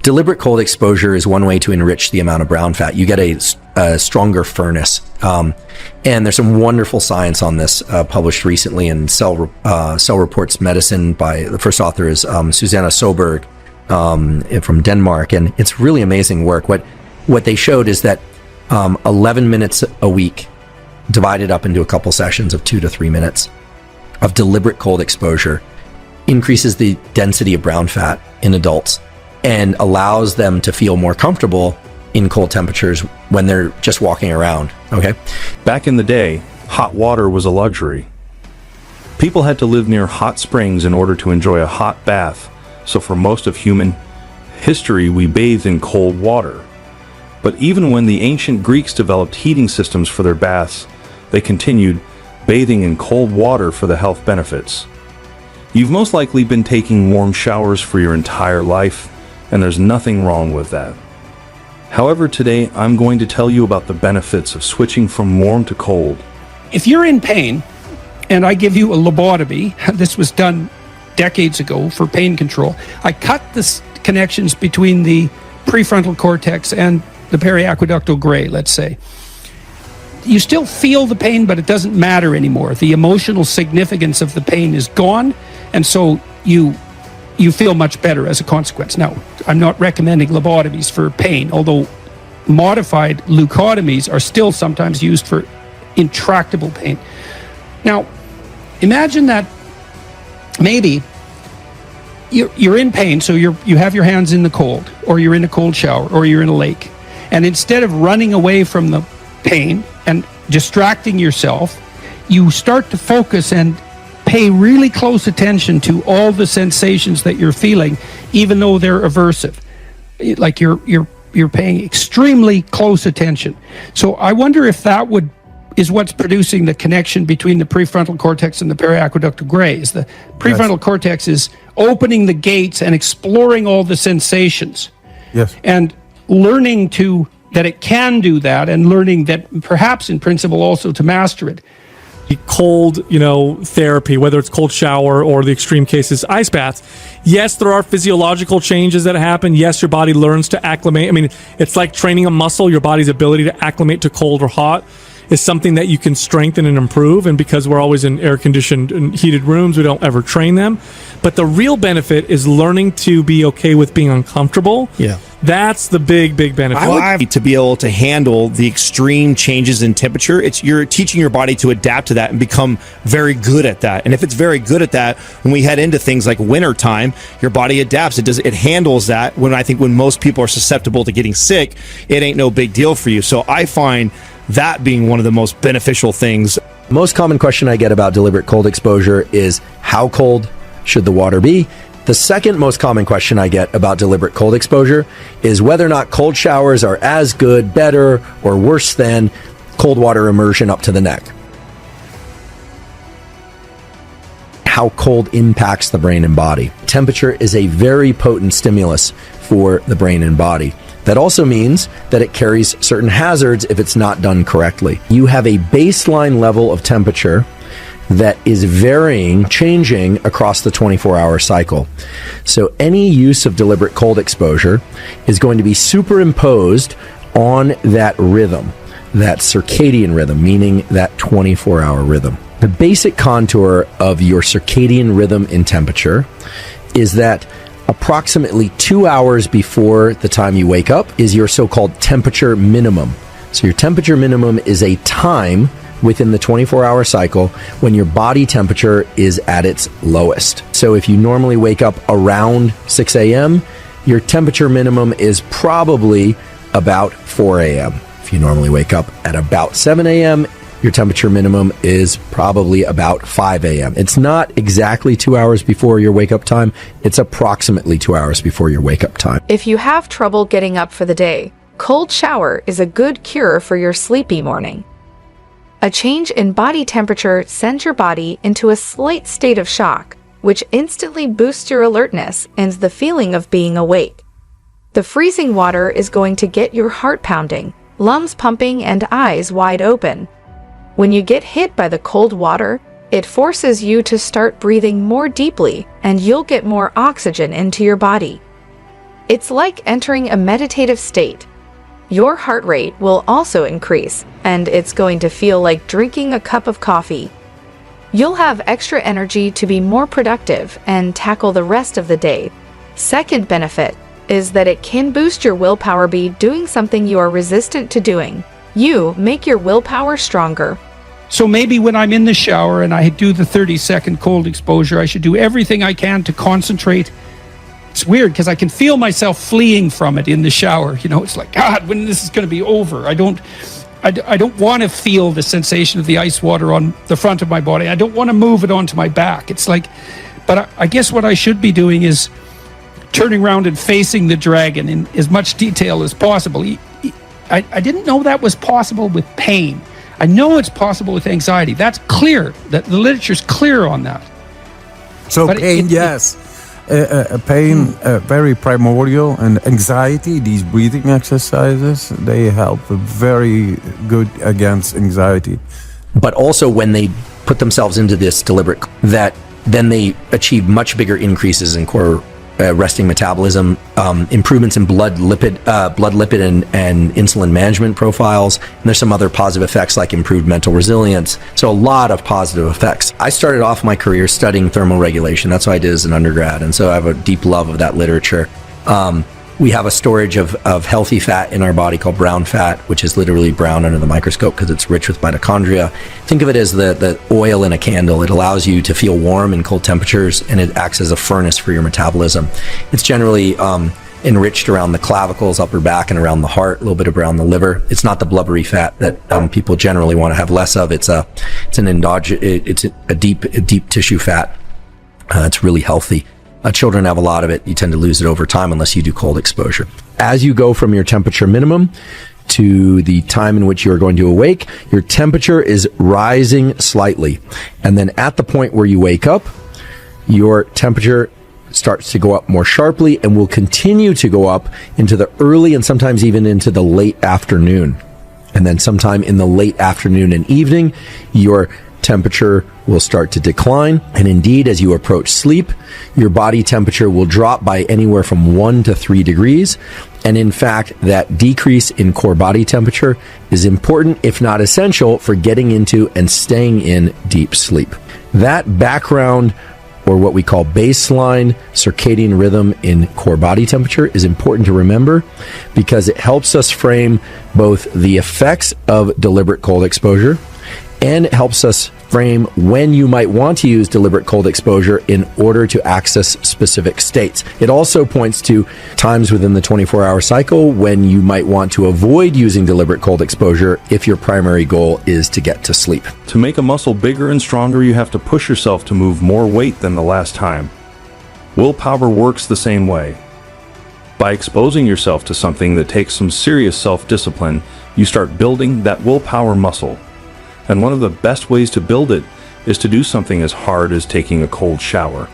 Deliberate cold exposure is one way to enrich the amount of brown fat. You get a stronger furnace. And there's some wonderful science on this published recently in Cell Reports Medicine by the first author is Susanna Soberg from Denmark. And it's really amazing work. What they showed is that 11 minutes a week divided up into a couple sessions of 2 to 3 minutes of deliberate cold exposure increases the density of brown fat in adults and allows them to feel more comfortable in cold temperatures when they're just walking around, okay? Back in the day, hot water was a luxury. People had to live near hot springs in order to enjoy a hot bath, so for most of human history, we bathed in cold water. But even when the ancient Greeks developed heating systems for their baths, they continued bathing in cold water for the health benefits. You've most likely been taking warm showers for your entire life, and there's nothing wrong with that. However, today I'm going to tell you about the benefits of switching from warm to cold. If you're in pain, and I give you a lobotomy, this was done decades ago for pain control, I cut the connections between the prefrontal cortex and the periaqueductal gray, let's say. You still feel the pain, but it doesn't matter anymore. The emotional significance of the pain is gone, and so you feel much better as a consequence. Now, I'm not recommending lobotomies for pain, although modified leucotomies are still sometimes used for intractable pain. Now, imagine that maybe you're in pain, so you have your hands in the cold, or you're in a cold shower, or you're in a lake, and instead of running away from the pain and distracting yourself, you start to focus and pay really close attention to all the sensations that you're feeling, even though they're aversive. Like you're paying extremely close attention. So I wonder if that is what's producing the connection between the prefrontal cortex and the periaqueductal grays. The prefrontal cortex is opening the gates and exploring all the sensations. Yes. And learning that it can do that, and learning that perhaps in principle also to master it. Cold, therapy, whether it's cold shower or the extreme cases, ice baths. Yes, there are physiological changes that happen. Yes, your body learns to acclimate. I mean, it's like training a muscle. Your body's ability to acclimate to cold or hot is something that you can strengthen and improve. And because we're always in air-conditioned and heated rooms, we don't ever train them. But the real benefit is learning to be okay with being uncomfortable. Yeah. That's the big benefit. To be able to handle the extreme changes in temperature, you're teaching your body to adapt to that and become very good at that. And if it's very good at that, when we head into things like winter time, your body adapts. It handles that. When most people are susceptible to getting sick, it ain't no big deal for you. So I find that being one of the most beneficial things. Most common question I get about deliberate cold exposure is how cold should the water be? The second most common question I get about deliberate cold exposure is whether or not cold showers are as good, better, or worse than cold water immersion up to the neck. How cold impacts the brain and body. Temperature is a very potent stimulus for the brain and body. That also means that it carries certain hazards if it's not done correctly. You have a baseline level of temperature that is changing across the 24-hour cycle. So any use of deliberate cold exposure is going to be superimposed on that rhythm, that circadian rhythm, meaning that 24-hour rhythm. The basic contour of your circadian rhythm in temperature is that approximately 2 hours before the time you wake up is your so-called temperature minimum. So your temperature minimum is a time within the 24-hour cycle when your body temperature is at its lowest. So if you normally wake up around 6 a.m., your temperature minimum is probably about 4 a.m. If you normally wake up at about 7 a.m., your temperature minimum is probably about 5 a.m. It's not exactly 2 hours before your wake-up time. It's approximately 2 hours before your wake-up time. If you have trouble getting up for the day, cold shower is a good cure for your sleepy morning. A change in body temperature sends your body into a slight state of shock, which instantly boosts your alertness and the feeling of being awake. The freezing water is going to get your heart pounding, lungs pumping, and eyes wide open. When you get hit by the cold water, it forces you to start breathing more deeply, and you'll get more oxygen into your body. It's like entering a meditative state. Your heart rate will also increase, and it's going to feel like drinking a cup of coffee. You'll have extra energy to be more productive and tackle the rest of the day. Second benefit is that it can boost your willpower by doing something you are resistant to doing. You make your willpower stronger. So maybe when I'm in the shower and I do the 30-second cold exposure, I should do everything I can to concentrate. It's weird because I can feel myself fleeing from it in the shower. You know, it's like, God, when this is going to be over? I don't want to feel the sensation of the ice water on the front of my body. I don't want to move it onto my back. It's like, but I guess what I should be doing is turning around and facing the dragon in as much detail as possible. I didn't know that was possible with pain. I know it's possible with anxiety. That's clear. That the literature's clear on that. So But pain, yes. Pain, very primordial, and anxiety, these breathing exercises, they help very good against anxiety. But also when they put themselves into this deliberate, that then they achieve much bigger increases in core resting metabolism, improvements in blood lipid and insulin management profiles, and there's some other positive effects like improved mental resilience. So a lot of positive effects. I started off my career studying thermal regulation. That's what I did as an undergrad, and so I have a deep love of that literature. We have a storage of healthy fat in our body called brown fat, which is literally brown under the microscope because it's rich with mitochondria. Think of it as the oil in a candle. It allows you to feel warm in cold temperatures, and it acts as a furnace for your metabolism. It's generally enriched around the clavicles, upper back, and around the heart, a little bit around the liver. It's not the blubbery fat that people generally want to have less of. It's a deep tissue fat. It's really healthy. Children have a lot of it. You tend to lose it over time unless you do cold exposure. As you go from your temperature minimum to the time in which you are going to awake, your temperature is rising slightly. And then at the point where you wake up, your temperature starts to go up more sharply and will continue to go up into the early and sometimes even into the late afternoon. And then sometime in the late afternoon and evening, your temperature will start to decline. And indeed, as you approach sleep, your body temperature will drop by anywhere from 1 to 3 degrees. And in fact, that decrease in core body temperature is important, if not essential, for getting into and staying in deep sleep. That background, or what we call baseline circadian rhythm in core body temperature, is important to remember because it helps us frame both the effects of deliberate cold exposure, and it helps us frame when you might want to use deliberate cold exposure in order to access specific states. It also points to times within the 24-hour cycle when you might want to avoid using deliberate cold exposure if your primary goal is to get to sleep. To make a muscle bigger and stronger, you have to push yourself to move more weight than the last time. Willpower works the same way. By exposing yourself to something that takes some serious self-discipline, you start building that willpower muscle. And one of the best ways to build it is to do something as hard as taking a cold shower.